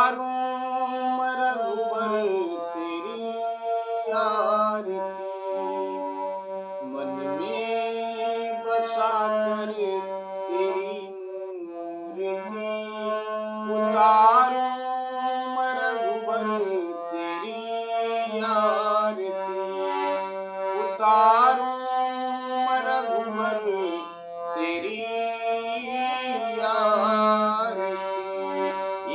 उतारूं रघुबर तेरी आरती, मन में बसा कर तेरी मूर्ति। उतारूं रघुबर तेरी आरती, उतारूं रघुबर तेरी आरती।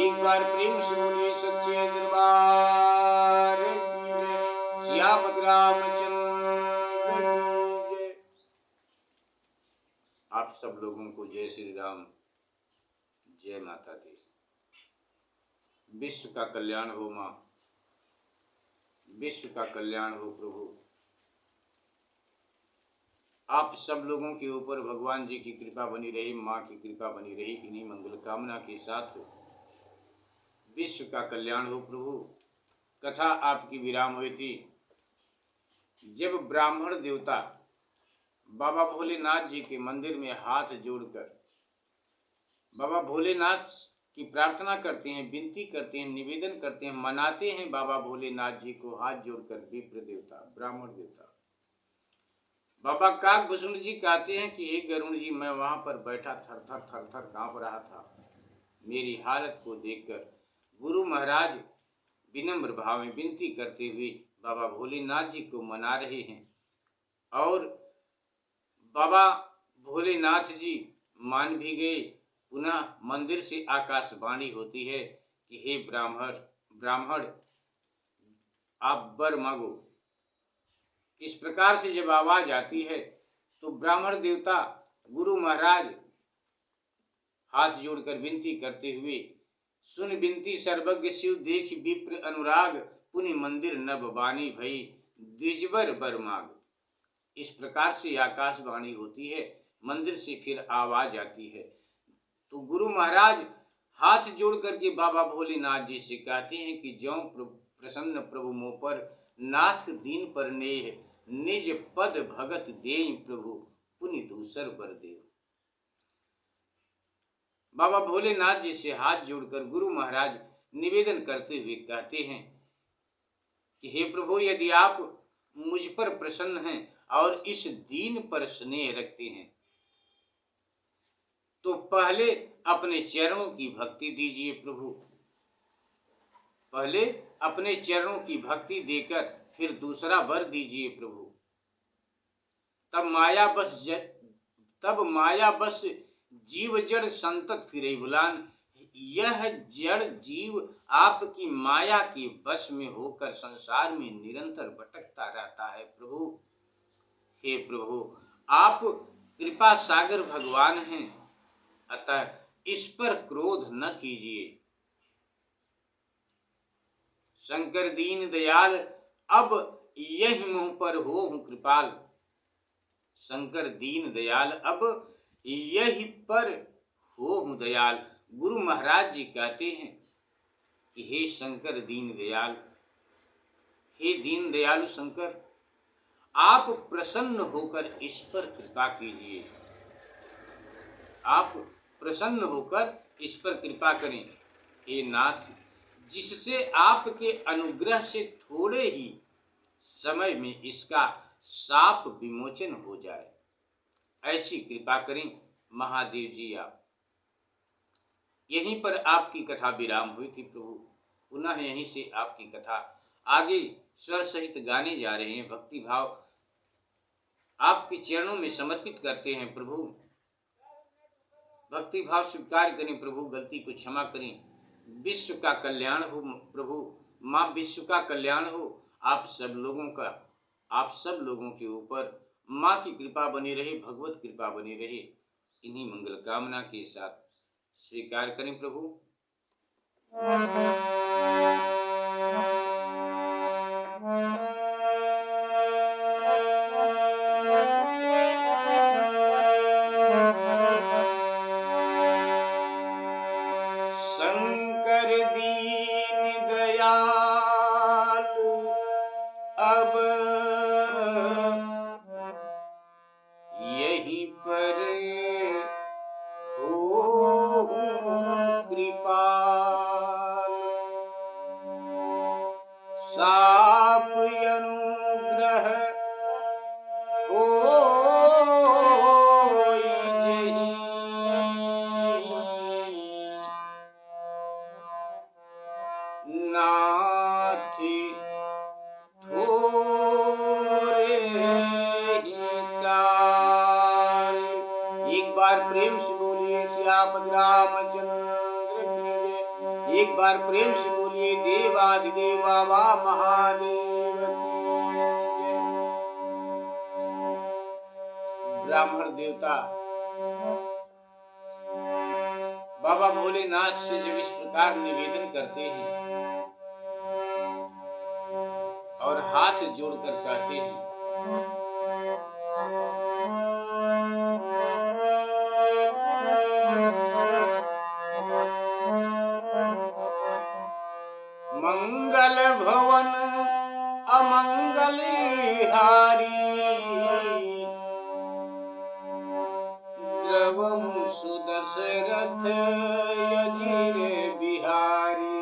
एक बार प्रेम से बोलिए सच्चे दरबार की जय। सियापति रामचंद्र की जय। आप सब लोगों को जय श्री राम, जय माता दी। विश्व का कल्याण हो माँ, विश्व का कल्याण हो प्रभु। आप सब लोगों के ऊपर भगवान जी की कृपा बनी रही, माँ की कृपा बनी रही। इन्हीं मंगल कामना के साथ विश्व का कल्याण हो प्रभु। कथा आपकी विराम हुई थी जब ब्राह्मण देवता बाबा भोलेनाथ जी के मंदिर में हाथ जोड़कर बाबा भोलेनाथ की प्रार्थना करते हैं, विनती करते हैं, निवेदन करते हैं, मनाते हैं बाबा भोलेनाथ जी को हाथ जोड़कर। विप्र देवता, ब्राह्मण देवता बाबा काकभूषण जी कहते हैं कि हे गरुण जी, मैं वहां पर बैठा थर थर थर थर कांप रहा था। मेरी हालत को देखकर गुरु महाराज विनम्र भाव में विनती करते हुए बाबा भोलेनाथ जी को मना रहे हैं और बाबा भोलेनाथ जी मान भी गए। पुनः मंदिर से आकाशवाणी होती है कि हे ब्राह्मण आप वर मांगो। इस प्रकार से जब आवाज आती है तो ब्राह्मण देवता गुरु महाराज हाथ जोड़कर विनती करते हुए, सुन विनती सर्वज्ञ शिव देख विप्र अनुराग, पुनि मंदिर नभ बानी भई द्विजवर वर मांग। इस प्रकार से आकाशवाणी होती है, मंदिर से फिर आवाज आती है। तो गुरु महाराज हाथ जोड़ करके बाबा भोलेनाथ जी से कहते हैं कि ज्यों प्रसन्न प्रभु मोह पर, नाथ दीन पर नेह, निज पद भगत देई प्रभु, पुनि दूसर वर देव। बाबा भोलेनाथ जी से हाथ जोड़कर गुरु महाराज निवेदन करते हुए कहते हैं कि हे प्रभु, यदि आप मुझ पर प्रसन्न हैं और इस दीन पर स्नेह रखते हैं तो पहले अपने चरणों की भक्ति दीजिए प्रभु। पहले अपने चरणों की भक्ति देकर फिर दूसरा वर दीजिए प्रभु। तब माया बस जीव जड़ संतत फिरे बुलान। यह जड़ जीव आपकी माया के वश में होकर संसार में निरंतर भटकता रहता है प्रभु। हे प्रभु, आप कृपा सागर भगवान हैं, अतः इस पर क्रोध न कीजिए। शंकर दीन दयाल अब यही मुंह पर हो कृपाल। शंकर दीन दयाल अब यही पर हो दयाल। गुरु महाराज जी कहते हैं कि हे शंकर दीन दयाल, हे दीन दयालु शंकर, आप प्रसन्न होकर इस पर कृपा कीजिए। आप प्रसन्न होकर इस पर कृपा करें। हे नाथ, जिससे आपके अनुग्रह से थोड़े ही समय में इसका शाप विमोचन हो जाए, ऐसी कृपा करें महादेव जी आप। यहीं पर आपकी कथा विराम हुई थी प्रभु। पुनः यहीं से आपकी कथा आगे स्वर सहित गाने जा रहे हैं। भक्ति भाव आपके चरणों में समर्पित करते हैं प्रभु। भक्ति भाव स्वीकार करें प्रभु, गलती को क्षमा करें। विश्व का कल्याण हो प्रभु, माँ विश्व का कल्याण हो। आप सब लोगों के ऊपर माँ की कृपा बनी रहे, भगवत कृपा बनी रहे। इन्हीं मंगल कामना के साथ स्वीकार करें प्रभु। शंकर दीन दयाल अब यहीं पर हो कृपाल। साप अनुग्रह होय जहि। नाथ थोरे ही काल। एक बार प्रेम से बोलिए श्यामद रामचंद्र की जय। एक बार प्रेम से बोलिए देवाधिदेव बाबा महादेव की जय। ब्राह्मण देवता बाबा भोलेनाथ से जब इस प्रकार निवेदन करते हैं और हाथ जोड़कर कहते हैं, मंगल भवन अमंगल हारी, द्रवहु सुदशरथ अजीर बिहारी।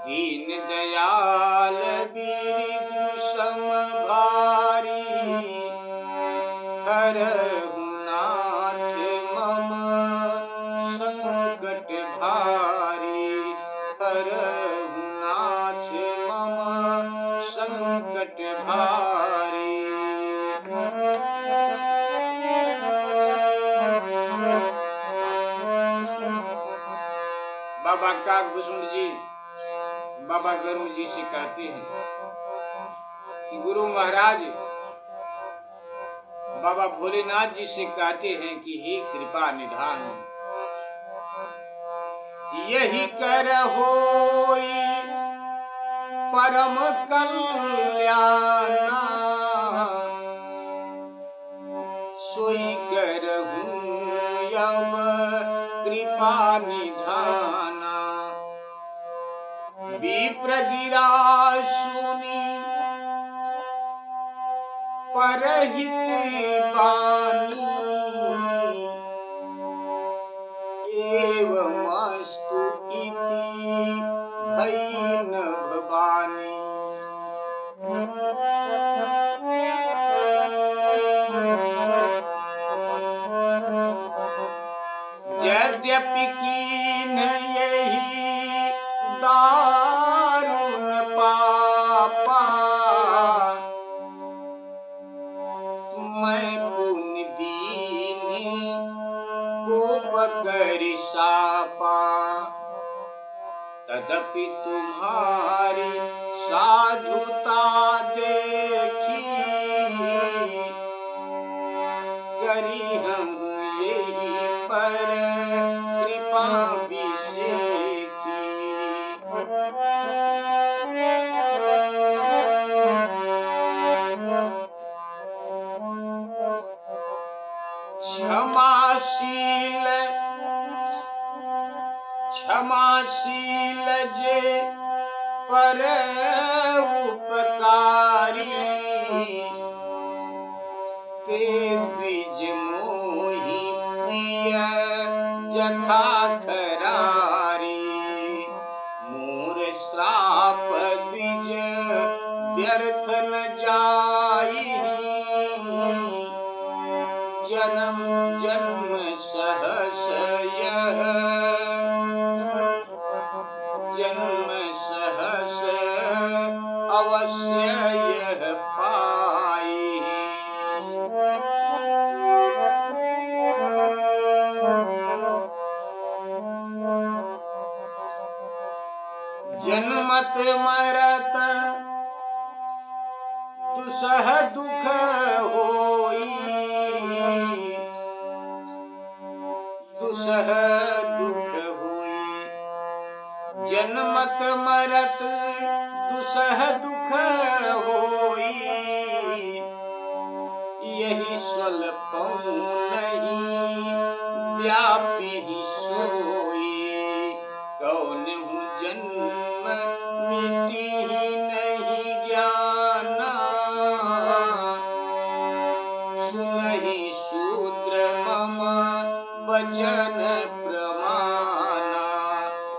दीन दयाल बिरजु सम भारी, हरहु नाथ मम संकट भारी। हरहु नाथ मम संकट भारी। बाबा काकभूषण जी बाबा गरुड़ जी से कहते हैं कि गुरु महाराज बाबा भोलेनाथ जी से कहते हैं कि हे कृपा निधान, यही कर होई परम कल्याणा, सोई करहूं अब कृपा निधाना। विप्र गिरा सुनी परहित बानी, एवमस्तु इति भयेन भवानी। यद्यपि कीन यही दारुण पापा, मैं पुण्य दीन को पकड़ सापा। तदपि तुम्हारी साधुता देखी, करी हम यही पर कृपा विशेखी। क्षमाशील क्षमाशील जे पर उपकारी, ते द्विज मोहि प्रिय जथा खरारी। मोर श्राप द्विज व्यर्थ न जाई, जन्म जन्म सहस यह जन्म सहस अवश्य यह पाई। जन्मत मरत दुसह दुख होई, दुसह दुख होई। जन्मत मरत दुसह दुख होई, यही स्वल्पं नहीं व्यापी सोई। कौन हूँ जन्म मिटी ही नहीं ज्ञाना, सुनहि शूद्र मम वचन प्रमाना।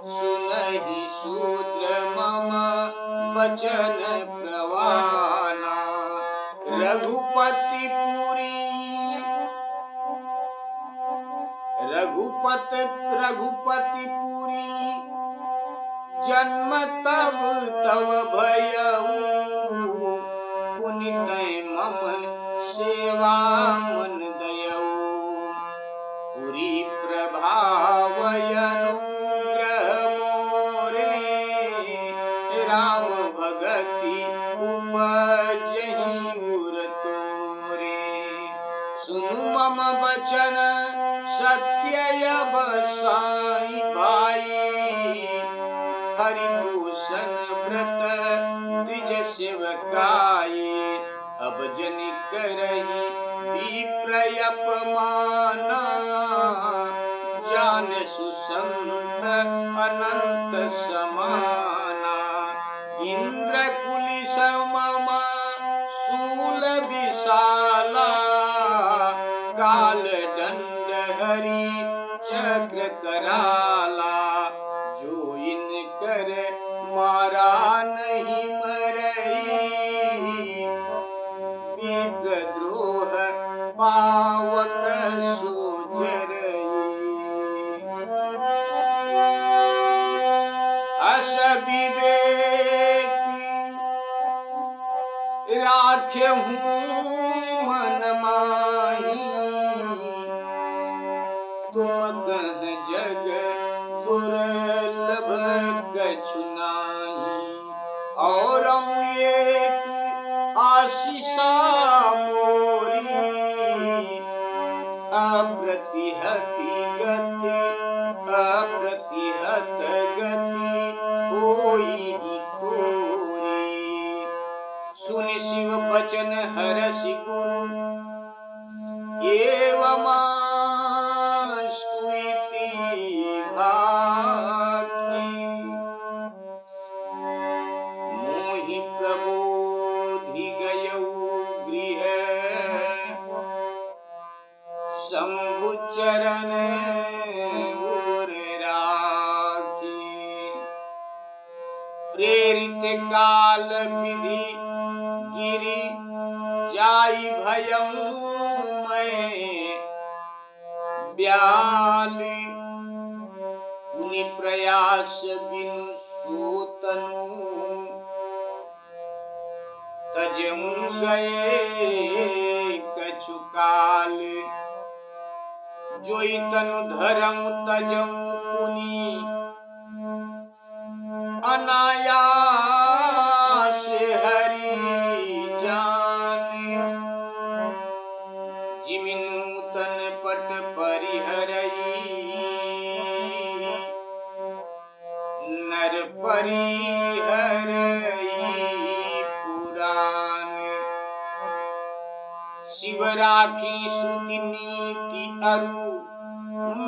सुनहि शूद्र मम बचन प्रवाना। रघुपति पुरी जन्म तब तव भयऊ। पुनित मम सेवा मन दयऊ। पुरी प्रभावयनुग्रह मोरे। राम भगति उपजहि उर तोरे। सुनु मम बचन सत्य बसाई भाई। हरिभूषण व्रत द्विज सेवकाई। अब जनि करहि विप्र अपमाना। जान सुसंत अनंत समाना। इंद्र कुलिस मम शूल विशाला। काल दंड हरि चक्र कराला। जो इन कर मारा नहीं मरई। विप्रद्रोह पावक सोजरई। अस विवेक राख्यहूँ मन माही। तुम कह जग दुर्लभ कछु नाही। और एक आशीषा मोरी। अप्रतिहति गति होई तोरी। सुनि शिव बचन हरषि गुरु। एवं स्तुति भाति। मोहि प्रबोधि गयऊ गृह। शंभु चरण उर राखी। प्रेरित काल विधि गिरि जाई भयऊ मैं। ब्याल पुनि प्रयास बिनु सोतनु। तजऊ गए कछु काल। जोई तनु धरऊ तजऊ पुनि। अनायास हरि जाने। जिमि नूतन पट परिहरई। नर परिहरई पुराण। शिव राखी श्रुति नीति अरु।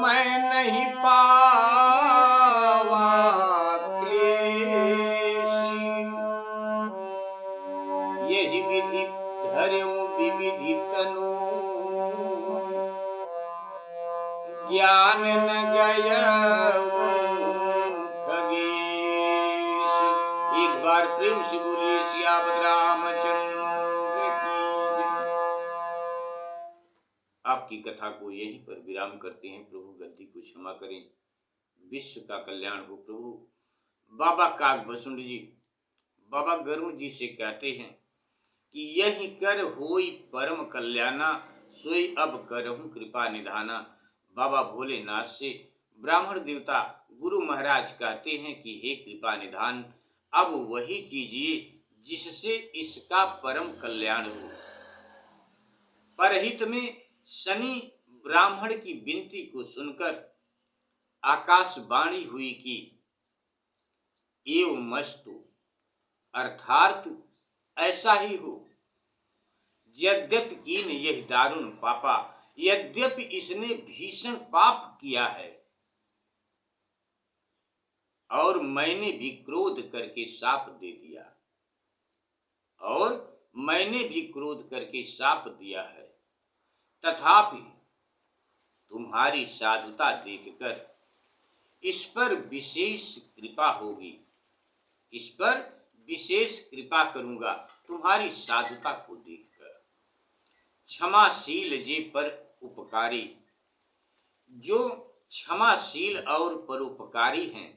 मैं नहीं पावा यही विधि धर्यऊ विविधि तनु। ज्ञान न गयऊ खगेश। एक बार प्रेम से बोलिए सियावत रामचंद्र की जय। आपकी कथा को यहीं पर विराम करते हैं। प्रभु गलती को क्षमा करें। विश्व का कल्याण हो प्रभु। बाबा कागभूषण जी बाबा गरुड़ जी से कहते हैं कि यही कर होई परम कल्याणा। सोई अब करहूं कृपा निधाना। बाबा भोलेनाथ से ब्राह्मण देवता गुरु महाराज कहते हैं कि हे कृपा निधान, अब वही कीजिए जिससे इसका परम कल्याण हो। परहित में शनि ब्राह्मण की विनती को सुनकर आकाशवाणी हुई कि एवमस्तु, अर्थात ऐसा ही हो। यद्यपि कीन यह दारुण पापा, यद्यपि इसने भीषण पाप किया है और मैंने भी क्रोध करके शाप दे दिया है, तथापि तुम्हारी साधुता देखकर इस पर विशेष कृपा होगी। इस पर विशेष कृपा करूंगा तुम्हारी साधुता को देखकर। क्षमाशील जे पर उपकारी, जो क्षमाशील और परोपकारी हैं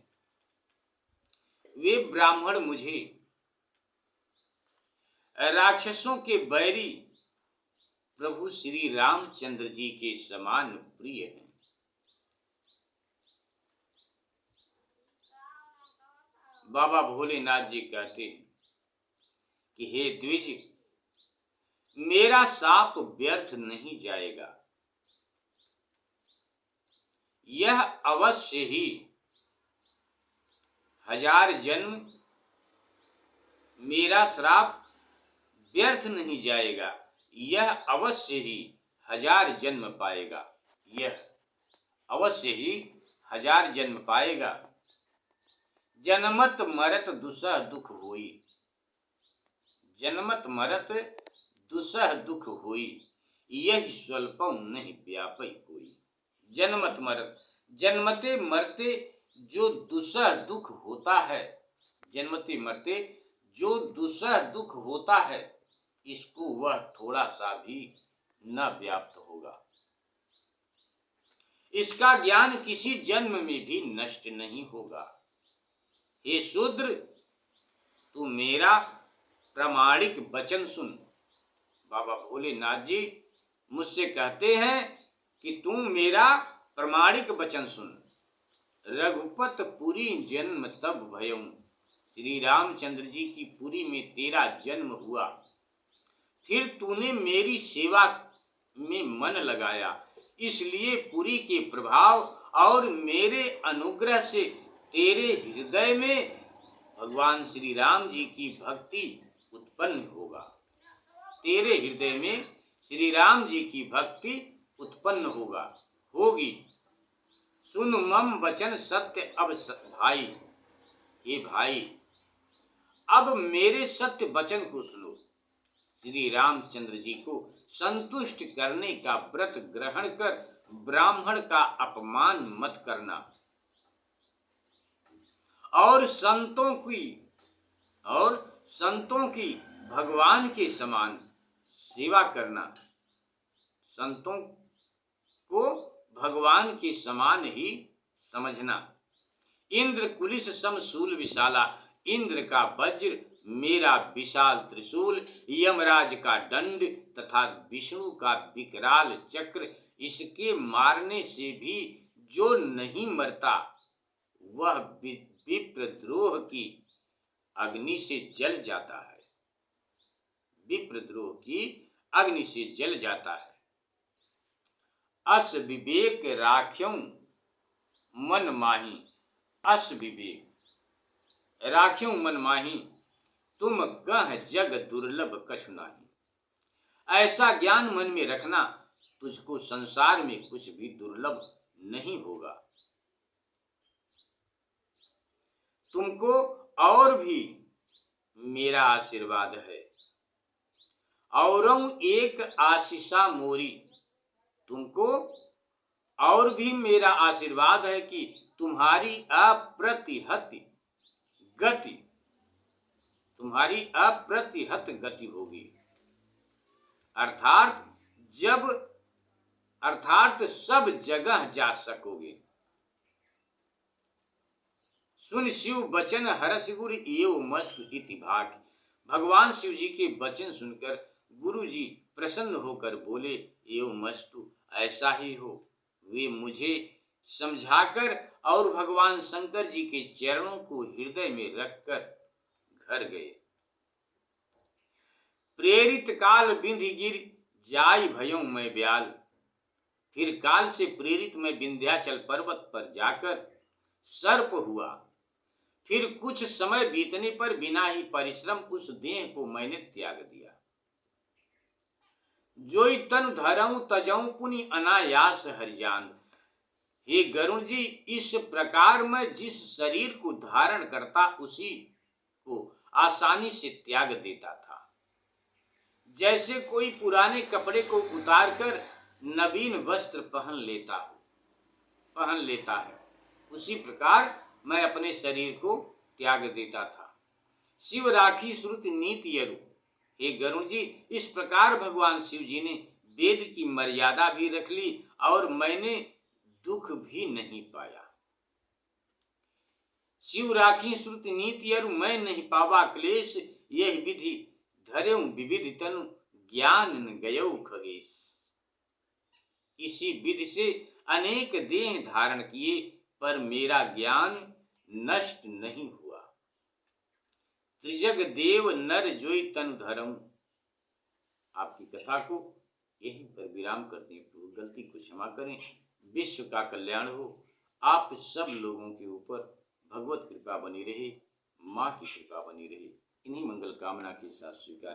वे ब्राह्मण मुझे राक्षसों के बैरी प्रभु श्री रामचंद्र जी के समान प्रिय हैं। बाबा भोलेनाथ जी कहते हैं कि हे द्विज, मेरा शाप व्यर्थ नहीं जाएगा। यह अवश्य ही 1000 जन्म मेरा श्राप व्यर्थ नहीं जाएगा। यह अवश्य ही 1000 जन्म पाएगा। यह अवश्य ही 1000 जन्म पाएगा। जन्मत मरत दुसह दुख होई, जन्मत मरत दुसह दुख होई, यही स्वल्पम नहीं व्यापी कोई। जन्मत मरत, जन्मते मरते जो दुसह दुख होता है, जन्मते मरते जो दुसह दुख होता है, इसको वह थोड़ा सा भी न व्याप्त होगा। इसका ज्ञान किसी जन्म में भी नष्ट नहीं होगा। हे शूद्र, तू मेरा प्रामाणिक वचन सुन। बाबा भोलेनाथ जी मुझसे कहते हैं कि तू मेरा प्रामाणिक वचन सुन। रघुपत पुरी जन्म तब भयऊं, श्री रामचंद्र जी की पुरी में तेरा जन्म हुआ, फिर तूने मेरी सेवा में मन लगाया, इसलिए पुरी के प्रभाव और मेरे अनुग्रह से तेरे हृदय में भगवान श्री राम जी की भक्ति उत्पन्न होगा। तेरे हृदय में श्री राम जी की भक्ति उत्पन्न होगा, होगी। सुन मम वचन सत्य अब भाई, हे भाई, अब मेरे सत्य वचन को सुनो। श्री रामचंद्र जी को संतुष्ट करने का व्रत ग्रहण कर ब्राह्मण का अपमान मत करना और संतों की भगवान के समान सेवा करना। संतों को भगवान के समान ही समझना। इंद्र कुलिस सम शूल विशाला, इंद्र का वज्र मेरा विशाल त्रिशूल, यमराज का दंड तथा विष्णु का विकराल चक्र, इसके मारने से भी जो नहीं मरता वह विप्रद्रोह की अग्नि से जल जाता है। विप्रद्रोह की अग्नि से जल जाता है। अस विवेक राख्यों मन माही, अस विवेक राख्यों मन माही, तुम गह जग दुर्लभ कछु नाही। ऐसा ज्ञान मन में रखना, तुझको संसार में कुछ भी दुर्लभ नहीं होगा। तुमको और भी मेरा आशीर्वाद है, औरों एक आशीषा मोरी। तुमको और भी मेरा आशीर्वाद है कि तुम्हारी अप्रतिहत गति, तुम्हारी अप्रतिहत गति होगी। अर्थात सब जगह जा सकोगे। सुन शिव वचन हरस गुरु एव मस्तु इति भाग। भगवान शिव जी के वचन सुनकर गुरु जी प्रसन्न होकर बोले, एवं मस्तु, ऐसा ही हो। वे मुझे समझाकर और भगवान शंकर जी के चरणों को हृदय में रखकर घर गए। प्रेरित काल बिंधि गिर जाय भयों मैं ब्याल। फिर काल से प्रेरित मैं विंध्याचल पर्वत पर जाकर सर्प हुआ। फिर कुछ समय बीतने पर बिना ही परिश्रम उस देह को मैंने त्याग दिया। जोई तन धरऊं तजऊं पुनि अनायास हरिजान। हे गरुण जी, इस प्रकार मैं जिस शरीर को धारण करता उसी को आसानी से त्याग देता था। जैसे कोई पुराने कपड़े को उतारकर नवीन वस्त्र पहन लेता है, उसी प्रकार मैं अपने शरीर को त्याग देता था। शिव राखी श्रुति नीति अरु। हे गरुण जी, इस प्रकार भगवान शिव जी ने वेद की मर्यादा भी रख ली और मैंने दुख भी नहीं पाया। शिव राखी श्रुति नीति अरु, मैं नहीं पावा क्लेश, यह विधि धर्यऊ विविध तनु, ज्ञान न गयऊ खगेश। इसी विधि से अनेक देह धारण किए, पर मेरा ज्ञान नष्ट नहीं हुआ। त्रिजग देव नर जोई तनु धरऊं। आपकी कथा को यहीं पर विराम कर दें प्रभु, गलती को क्षमा करें। विश्व का कल्याण हो, आप सब लोगों के ऊपर भगवत कृपा बनी रहे, माँ की कृपा बनी रहे, इन्हीं मंगल कामना के साथ स्वीकार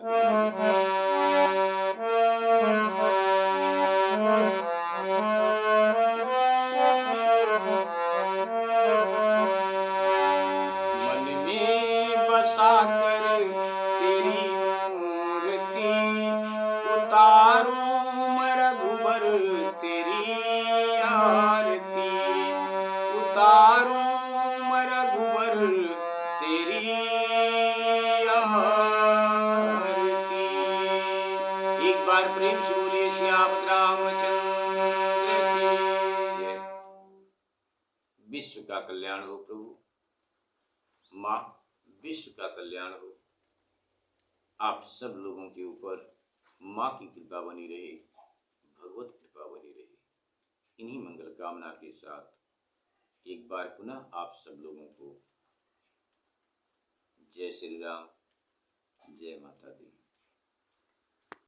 मन में बसा कर तेरी मूर्ति, उतारूं मैं रघुबर तेरी आरती, उतारूं मैं रघुबर तेरी आरती। एक बार प्रेम से बोलिए श्याम रामचंद्र की जय। विश्व का कल्याण हो प्रभु, माँ विश्व का कल्याण हो, आप सब लोगों के ऊपर माँ की कृपा बनी रहे, भगवत कृपा बनी रहे, इन्हीं मंगल कामना के साथ एक बार पुनः आप सब लोगों को जय श्री राम, जय माता दी।